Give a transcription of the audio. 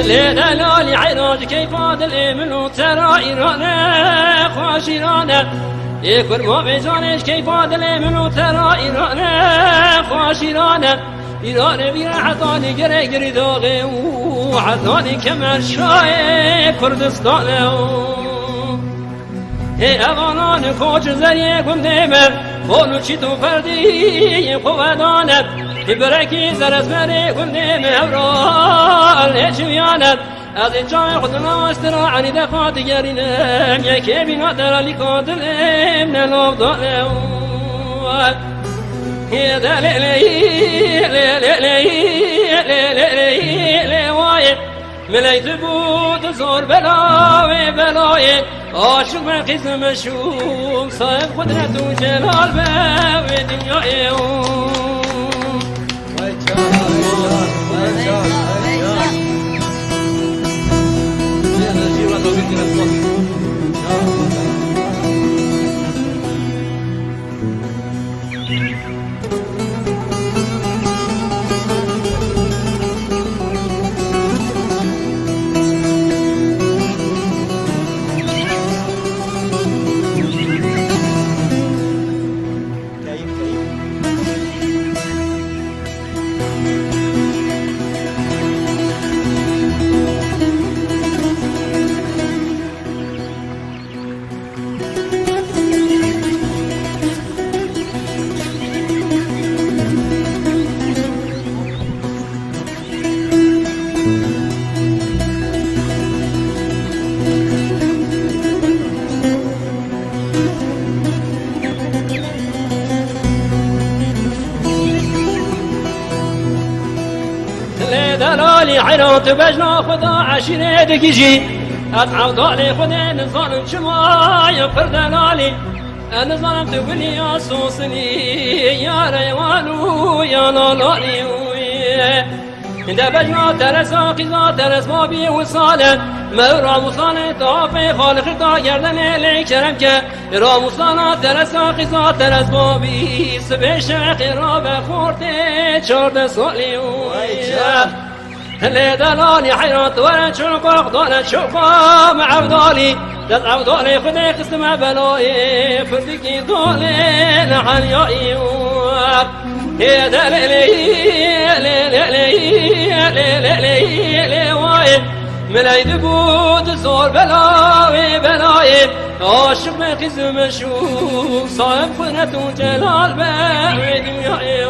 لدلال عراج كيف عدل منو ترى إيران خوش إيران يكون ما بجانش كيف عدل منو ترى إيران خوش إيران إيران بيرا حطاني قري قري داغي وحطاني كمر شاي كردستان هي أغانان خوش زريه قندمر قولو چی تو فردی قوادانت برکی زرز مری کنیم هورال چویانت از جای خود ناسترا عنی دفعه دیگرینم یکی بینا درالی کادلم نلوب دارم هی دلیلی وای ملیت بود زور بلاوی بلای عاشق من قسم شوم صاحب قدرت و جلال به دنیای دلالي حيرات بجنا خدا عشيرة دكيجي أتعب ضالي خدا نظالم شما يفر دلالي أنا ظالم تقولي يا صوصني يا ريوانو يا لالالي إذا بجنا ترسا قزا ترس بابي وصالة مورا وصالة طافي خالق تا گردن لي كرمك را وصالة ترسا قزا ترس بابي سبي شيخ رابع خورتي چارد سالي لدلالي حيرات ورا شوقك دولة شوقا مع عبدالي دل عبدالي خدي قسم بلاي فردكي دولي لحنيائي هي دلالي واي ملاي دبود زور بلاوي بلاي عاشق من قسم شوق صاحب قدرة وجلال بأوي دنيائي